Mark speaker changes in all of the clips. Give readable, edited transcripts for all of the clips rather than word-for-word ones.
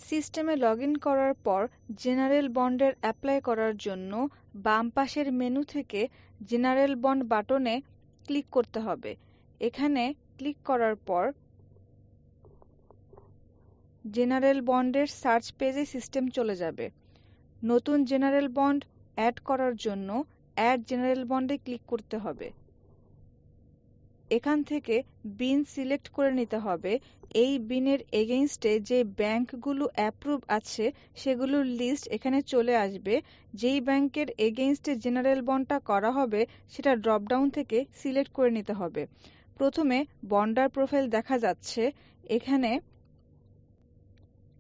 Speaker 1: সিস্টেমে লগইন করার পর জেনারেল বন্ডের অ্যাপ্লাই করার জন্য বাম পাশের মেনু থেকে জেনারেল বন্ড বাটনে ক্লিক করতে হবে। এখানে ক্লিক করার পর জেনারেল বন্ডের সার্চ পেজে সিস্টেম চলে যাবে। নতুন জেনারেল বন্ড অ্যাড করার জন্য অ্যাড জেনারেল বন্ডে ক্লিক করতে হবে। এখান থেকে বিন সিলেক্ট করে নিতে হবে। এই বিনের এগেইনস্টে যে ব্যাংকগুলো অ্যাপ্রুভ আছে সেগুলোর লিস্ট এখানে চলে আসবে। যেই ব্যাংকের এগেইনস্টে জেনারেল বন্ডটা করা হবে সেটা ড্রপডাউন থেকে সিলেক্ট করে নিতে হবে। প্রথমে বন্ডার প্রোফাইল দেখা যাচ্ছে। এখানে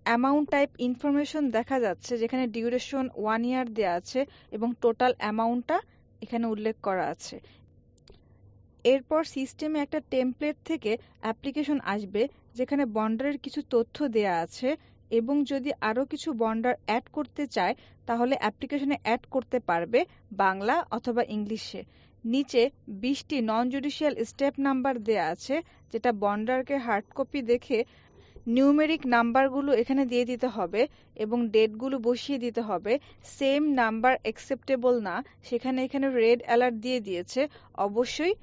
Speaker 1: অ্যামাউন্ট টাইপ ইনফরমেশন দেখা যাচ্ছে, যেখানে ডিউরেশন 1 ইয়ার দেওয়া আছে এবং টোটাল অ্যামাউন্টটা এখানে উল্লেখ করা আছে। এরপর সিস্টেমে একটা টেমপ্লেট থেকে অ্যাপ্লিকেশন আসবে, যেখানে বন্ডারের কিছু তথ্য দেয়া আছে এবং যদি আরও কিছু বন্ডার অ্যাড করতে চায় তাহলে অ্যাপ্লিকেশনে অ্যাড করতে পারবে বাংলা অথবা ইংলিশে। নিচে 20টি নন জুডিশিয়াল স্টেপ নাম্বার দেয়া আছে, যেটা বন্ডারকে হার্ড কপি দেখে নিউমেরিক নাম্বারগুলো এখানে দিয়ে দিতে হবে এবং ডেটগুলো বসিয়ে দিতে হবে। সেম নাম্বার অ্যাকসেপ্টেবল না, এখানে রেড অ্যালার্ট দিয়ে দিয়েছে, অবশ্যই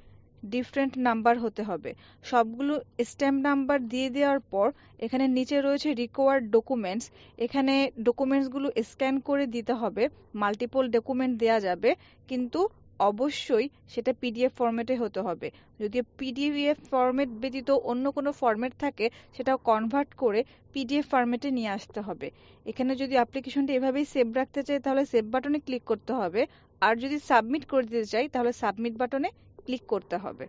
Speaker 1: ডিফারেন্ট নাম্বার হতে হবে। সবগুলো স্ট্যাম্প নাম্বার দিয়ে দেওয়ার পর এখানে নিচে রয়েছে রিকোয়ার্ড ডকুমেন্টস। এখানে ডকুমেন্টসগুলো স্ক্যান করে দিতে হবে। মাল্টিপল ডকুমেন্ট দেয়া যাবে, কিন্তু অবশ্যই সেটা পিডিএফ ফরম্যাটে হতে হবে। যদি পিডিএফ ফরম্যাট ব্যতীত অন্য কোনো ফরম্যাট থাকে সেটাও কনভার্ট করে পিডিএফ ফরম্যাটে নিয়ে আসতে হবে। এখানে যদি অ্যাপ্লিকেশনটি এভাবেই সেভ রাখতে চাই তাহলে সেভ বাটনে ক্লিক করতে হবে, আর যদি সাবমিট করে দিতে চাই তাহলে সাবমিট বাটনে ক্লিক করতে হবে।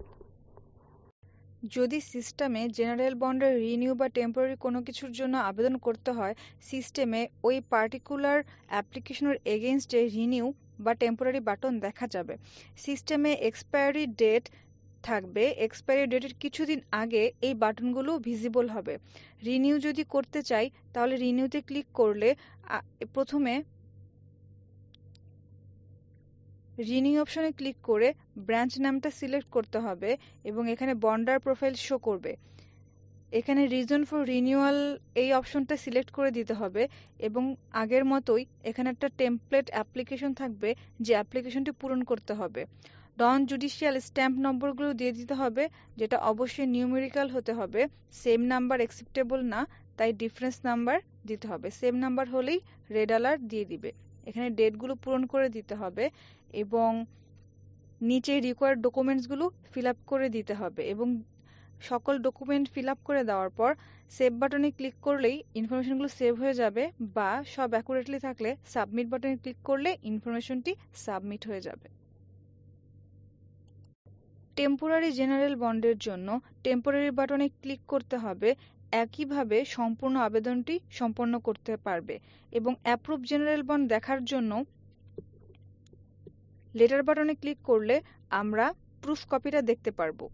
Speaker 1: যদি সিস্টেমে জেনারেল বন্ডের রিনিউ বা টেম্পোরারি কোনো কিছুর জন্য আবেদন করতে হয়, সিস্টেমে ওই পার্টিকুলার অ্যাপ্লিকেশনের এগেইনস্টে রিনিউ বা টেম্পোরারি বাটন দেখা যাবে। সিস্টেমে এক্সপায়ারি ডেট থাকবে, এক্সপায়ারি ডেটের কিছুদিন আগে এই বাটনগুলো ভিজিবল হবে। রিনিউ যদি করতে চাই তাহলে রিনিউতে ক্লিক করলে প্রথমে রিনিউ অপশনে ক্লিক করে ব্রাঞ্চ নামটা সিলেক্ট করতে হবে এবং এখানে বন্ডার প্রোফাইল শো করবে। এখানে রিজন ফর রিনিউয়াল এই অপশনটা সিলেক্ট করে দিতে হবে এবং আগের মতোই এখানে একটা টেমপ্লেট অ্যাপ্লিকেশন থাকবে, যে অ্যাপ্লিকেশনটি পূরণ করতে হবে। নন জুডিশিয়াল স্ট্যাম্প নম্বরগুলো দিয়ে দিতে হবে, যেটা অবশ্যই নিউমেরিক্যাল হতে হবে। সেম নাম্বার অ্যাকসেপ্টেবল না, তাই ডিফারেন্স নাম্বার দিতে হবে। সেম নাম্বার হলেই রেড অ্যালার্ট দিয়ে দিবে। এখানে ডেটগুলো পূরণ করে দিতে হবে এবং নিচে রিকোয়ার্ড ডকুমেন্টসগুলো ফিল আপ করে দিতে হবে এবং সকল ডকুমেন্ট ফিল আপ করে দেওয়ার পর সেভ বাটনে ক্লিক করলেই ইনফরমেশনগুলো সেভ হয়ে যাবে, বা সব অ্যাকুরেটলি থাকলে সাবমিট বাটনে ক্লিক করলে ইনফরমেশনটি সাবমিট হয়ে যাবে। টেম্পোরারি জেনারেল বন্ডের জন্য টেম্পোরারি বাটনে ক্লিক করতে হবে। একইভাবে সম্পূর্ণ আবেদনটি সম্পন্ন করতে পারবে এবং অ্যাপ্রুভ জেনারেল বন্ড দেখার জন্য লেটার বাটনে ক্লিক করলে আমরা প্রুফ কপিটা দেখতে পারবো।